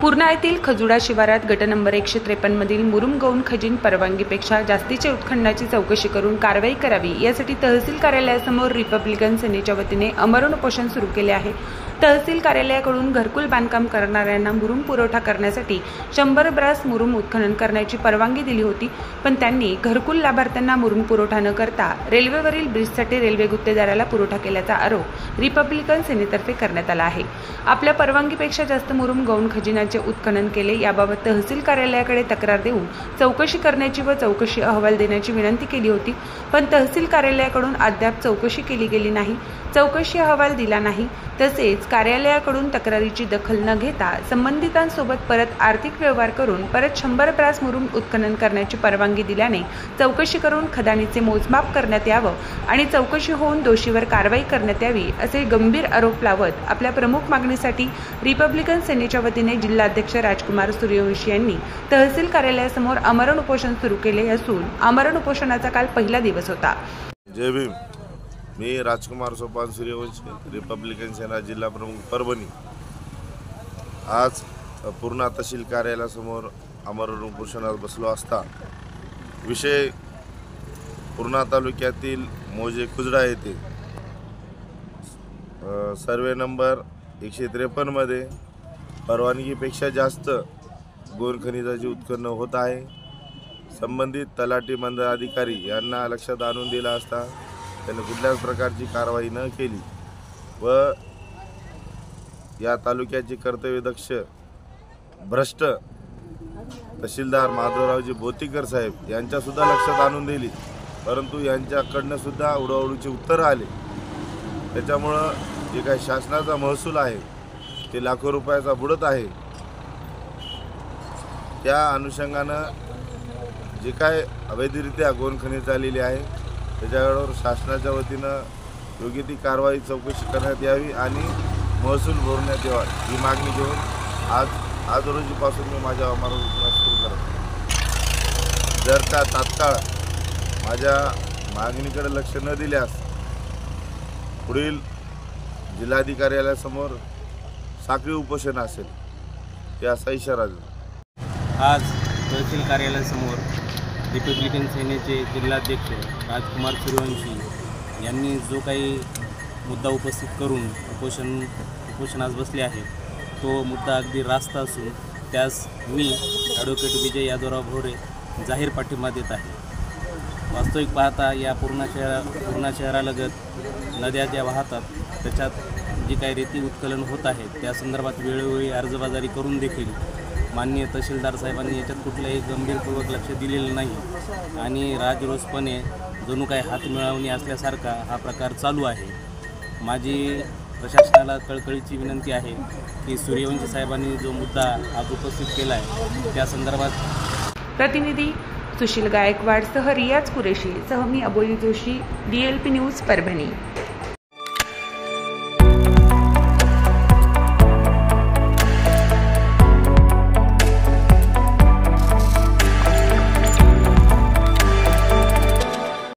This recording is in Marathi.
पूर्णा येथील खजुडा शिवारात गट नंबर 153 मधील मुरुम गौण खजिन परवानगीपेक्षा जास्तीचे उत्खननाची चौकशी करून कारवाई करावी यासाठी तहसील कार्यालयासमोर रिपब्लिकन सेनेच्या वतीने अमरण उपोषण सुरू केले आहे। तहसील कार्यालयाकडून घरकुल बांधकाम करणाऱ्यांना मुरुम पुरवठा करण्यासाठी 100 ब्रास मुरुम उत्खनन करण्याची परवानगी दिली होती, पण त्यांनी घरकुल लाभार्थ्यांना मुरुम पुरवठा न करता रेल्वेवरील ब्रिजसाठी रेल्वे गुत्तेदाराला पुरवठा केल्याचा आरोप रिपब्लिकन सेनेतर्फे करण्यात आला आहे। आपल्या परवानगीपेक्षा जास्त मुरुम गौण खजिनाचे उत्खनन केले याबाबत तहसील कार्यालयाकडे तक्रार देऊन चौकशी करण्याची व चौकशी अहवाल देण्याची विनंती केली होती, पण तहसील कार्यालयाकडून अद्याप चौकशी केली गेली नाही, चौकशी अहवाल दिला नाही। तसेच कार्यालयाकडून तक्रारीची दखल न घेता संबंधितांसोबत परत आर्थिक व्यवहार करून परत 100 ब्रास मुरुम उत्खनन करण्याची परवानगी दिल्याने चौकशी करून खदानीचे मोजमाप करण्यात यावं आणि चौकशी होऊन दोषीवर कारवाई करण्यात यावी असे गंभीर आरोप लावत आपल्या प्रमुख मागणीसाठी रिपब्लिकन सेनेच्या वतीने जिल्हाध्यक्ष राजकुमार सूर्यवंशी यांनी तहसील कार्यालयासमोर अमरण उपोषण सुरू केले असून अमरण उपोषणाचा काल पहिला दिवस होता। जय भीम। मी राजकुमार सोपान सूर्यवंशी, रिपब्लिकन सेना जिल्हा प्रमुख परभणी। आज पूर्णा तहसील कार्यालयासमोर अमरण उपोषणात बसलो असता विषय पूर्णा तालुक्यातील मोजे खुजडा येथे सर्वे नंबर 153 मध्ये परवानगीपेक्षा जास्त गौण खनिजाचे उत्खनन होत आहे। संबंधित तलाठी मंडळ अधिकारी यांना लक्षात आणून दिला असता त्यांनी कुठल्याच प्रकारची कारवाई न केली व या तालुक्याचे कर्तव्यदक्ष भ्रष्ट तहसीलदार माधवरावजी बोतीकर साहेब यांच्या सुद्धा लक्षात आणून दिली, परंतु यांच्याकडनं सुद्धा उडवाउडीची उत्तरं आले। त्याच्यामुळं जे काही शासनाचा महसूल आहे ते लाखो रुपयाचा बुडत आहे। त्या अनुषंगानं जे काय अवैधरित्या गौण खनिज झालेली आहे त्याच्यावर शासनाच्या वतीनं योग्य ती कारवाई चौकशी करण्यात यावी आणि महसूल भरण्यात यावा ही मागणी घेऊन आज रोजीपासून मी माझ्या अमरण उपोषण सुरू करत आहे। जर का तात्काळ माझ्या मागणीकडे लक्ष न दिल्यास पुढील जिल्हाधिकार्यालयासमोर साखळी उपोषण असेल, हे असा इशारा दिला। आज तहसील कार्यालयासमोर रिपब्लिकन सेनेचे जिल्हाध्यक्ष राजकुमार सूर्यवंशी यांनी जो काही मुद्दा उपस्थित करून उपोषणास बसले आहे तो मुद्दा अगदी रास्त असून त्यास मी ॲडव्होकेट विजय यादवराव भोरे जाहीर पाठिंबा देत आहे। वास्तविक पाहता या पूर्णा शहरालगत नद्या ज्या वाहतात त्याच्यात जी काही रेती उत्खनन होत आहे त्या संदर्भात वेळोवेळी अर्जबाजारी करून देखील माननीय तहसीलदार साहेबांनी याच्यात कुठलंही गंभीरपूर्वक लक्ष दिलेलं नाही आणि राजरोसपणे जणू काही हातमिळवणी असल्यासारखा हा प्रकार चालू आहे। माझी प्रशासनाला कळकळीची विनंती आहे की सूर्यवंशी साहेबांनी जो मुद्दा आज उपस्थित केला आहे त्या संदर्भात प्रतिनिधी सुशील गायकवाड सह रियाज कुरेशी सह मी अबोली जोशी, DLP न्यूज परभणी।